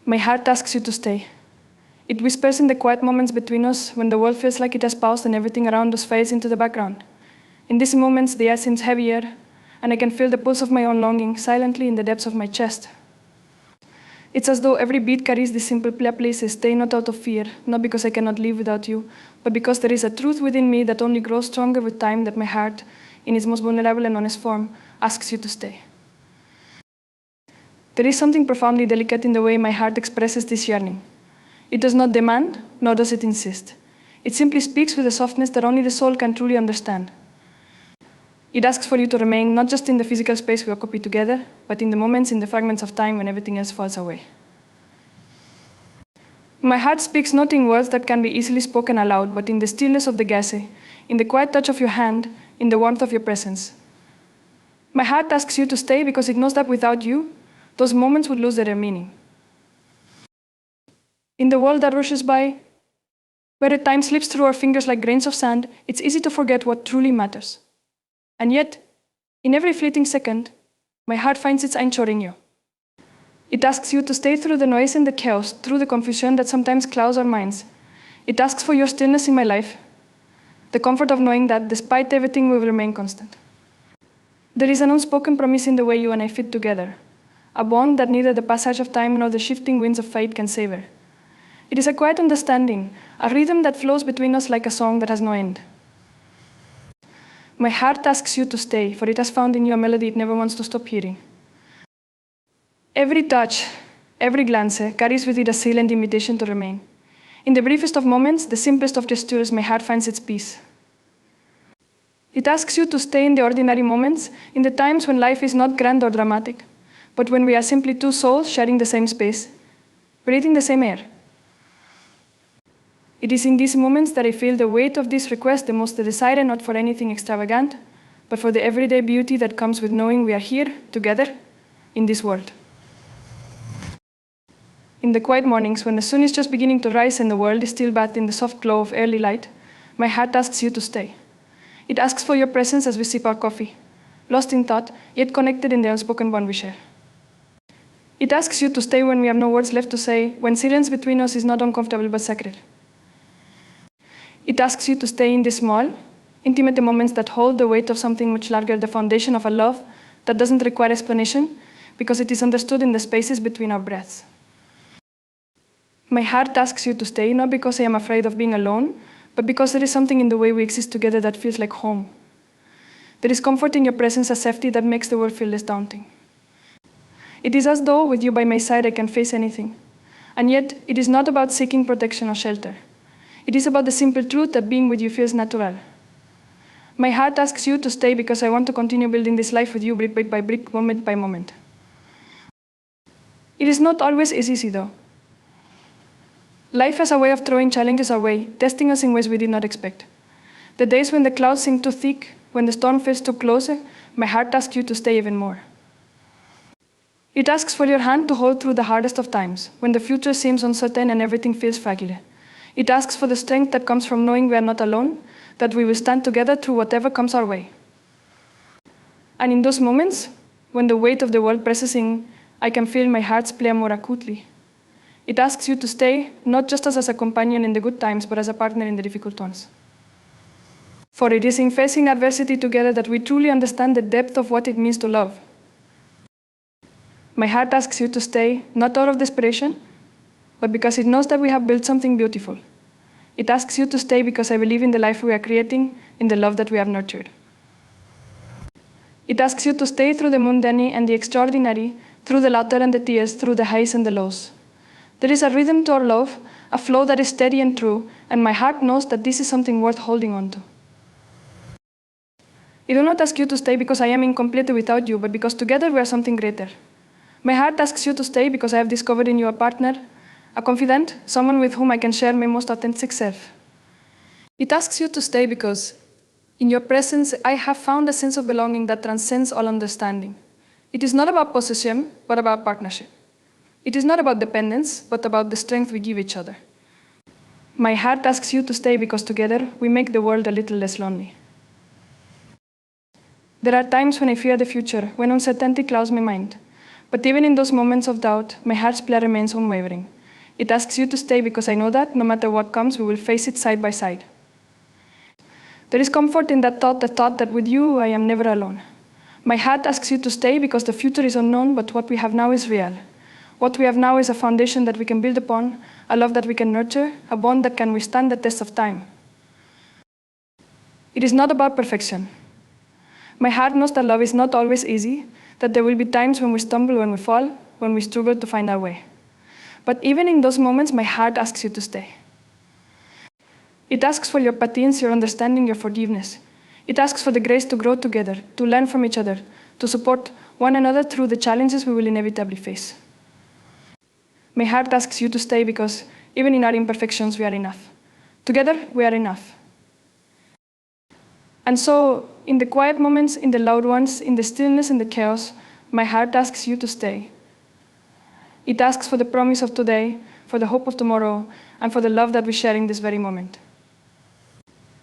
My heart asks you to stay. It whispers in the quiet moments between us when the world feels like it has paused and everything around us fades into the background. In these moments, the air seems heavier, and I can feel the pulse of my own longing silently in the depths of my chest. It's as though every beat carries this simple place, stay not out of fear, not because I cannot live without you, but because there is a truth within me that only grows stronger with time, that my heart, in its most vulnerable and honest form, asks you to stay. There is something profoundly delicate in the way my heart expresses this yearning. It does not demand, nor does it insist. It simply speaks with a softness that only the soul can truly understand. It asks for you to remain not just in the physical space we occupy together, but in the moments, in the fragments of time when everything else falls away. My heart speaks not in words that can be easily spoken aloud, but in the stillness of the gaze, in the quiet touch of your hand, in the warmth of your presence. My heart asks you to stay because it knows that without you, those moments would lose their meaning. In the world that rushes by, where time slips through our fingers like grains of sand, it's easy to forget what truly matters. And yet, in every fleeting second, my heart finds its anchor in you. It asks you to stay through the noise and the chaos, through the confusion that sometimes clouds our minds. It asks for your stillness in my life, the comfort of knowing that despite everything we will remain constant. There is an unspoken promise in the way you and I fit together, a bond that neither the passage of time nor the shifting winds of fate can savor. It is a quiet understanding, a rhythm that flows between us like a song that has no end. My heart asks you to stay, for it has found in you a melody it never wants to stop hearing. Every touch, every glance carries with it a silent invitation to remain. In the briefest of moments, the simplest of gestures, my heart finds its peace. It asks you to stay in the ordinary moments, in the times when life is not grand or dramatic, but when we are simply two souls sharing the same space, breathing the same air. It is in these moments that I feel the weight of this request, the most decided not for anything extravagant, but for the everyday beauty that comes with knowing we are here, together, in this world. In the quiet mornings, when the sun is just beginning to rise and the world is still bathed in the soft glow of early light, my heart asks you to stay. It asks for your presence as we sip our coffee, lost in thought, yet connected in the unspoken bond we share. It asks you to stay when we have no words left to say, when silence between us is not uncomfortable but sacred. It asks you to stay in the small, intimate moments that hold the weight of something much larger, the foundation of a love that doesn't require explanation because it is understood in the spaces between our breaths. My heart asks you to stay not because I am afraid of being alone, but because there is something in the way we exist together that feels like home. There is comfort in your presence, a safety that makes the world feel less daunting. It is as though with you by my side I can face anything. And yet, it is not about seeking protection or shelter. It is about the simple truth that being with you feels natural. My heart asks you to stay because I want to continue building this life with you brick by brick, moment by moment. It is not always easy though. Life has a way of throwing challenges our way, testing us in ways we did not expect. The days when the clouds seem too thick, when the storm feels too close, my heart asks you to stay even more. It asks for your hand to hold through the hardest of times, when the future seems uncertain and everything feels fragile. It asks for the strength that comes from knowing we are not alone, that we will stand together through whatever comes our way. And in those moments, when the weight of the world presses in, I can feel my heart's play more acutely. It asks you to stay, not just as a companion in the good times, but as a partner in the difficult ones. For it is in facing adversity together that we truly understand the depth of what it means to love. My heart asks you to stay, not out of desperation, but because it knows that we have built something beautiful. It asks you to stay because I believe in the life we are creating, in the love that we have nurtured. It asks you to stay through the mundane and the extraordinary, through the laughter and the tears, through the highs and the lows. There is a rhythm to our love, a flow that is steady and true, and my heart knows that this is something worth holding on to. I do not ask you to stay because I am incomplete without you, but because together we are something greater. My heart asks you to stay because I have discovered in you a partner, a confidant, someone with whom I can share my most authentic self. It asks you to stay because, in your presence, I have found a sense of belonging that transcends all understanding. It is not about possession, but about partnership. It is not about dependence, but about the strength we give each other. My heart asks you to stay because together we make the world a little less lonely. There are times when I fear the future, when uncertainty clouds my mind. But even in those moments of doubt, my heart's plea remains unwavering. It asks you to stay because I know that, no matter what comes, we will face it side by side. There is comfort in that thought, the thought that with you, I am never alone. My heart asks you to stay because the future is unknown, but what we have now is real. What we have now is a foundation that we can build upon, a love that we can nurture, a bond that can withstand the test of time. It is not about perfection. My heart knows that love is not always easy, that there will be times when we stumble, when we fall, when we struggle to find our way. But even in those moments, my heart asks you to stay. It asks for your patience, your understanding, your forgiveness. It asks for the grace to grow together, to learn from each other, to support one another through the challenges we will inevitably face. My heart asks you to stay because even in our imperfections, we are enough. Together, we are enough. And so, in the quiet moments, in the loud ones, in the stillness, in the chaos, my heart asks you to stay. It asks for the promise of today, for the hope of tomorrow, and for the love that we share in this very moment.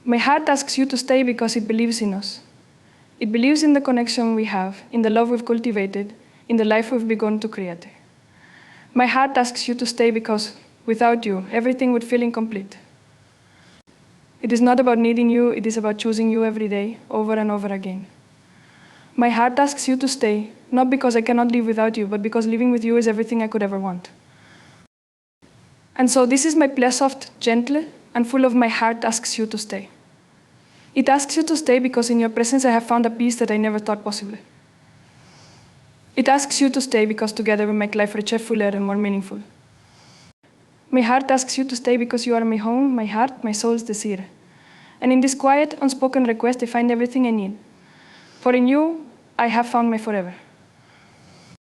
My heart asks you to stay because it believes in us. It believes in the connection we have, in the love we've cultivated, in the life we've begun to create. My heart asks you to stay because, without you, everything would feel incomplete. It is not about needing you, it is about choosing you every day, over and over again. My heart asks you to stay, not because I cannot live without you, but because living with you is everything I could ever want. And so this is my plea, soft, gentle, and full of my heart asks you to stay. It asks you to stay because in your presence I have found a peace that I never thought possible. It asks you to stay because together we make life richer, fuller, and more meaningful. My heart asks you to stay because you are my home, my heart, my soul's desire. And in this quiet, unspoken request, I find everything I need. For in you, I have found my forever.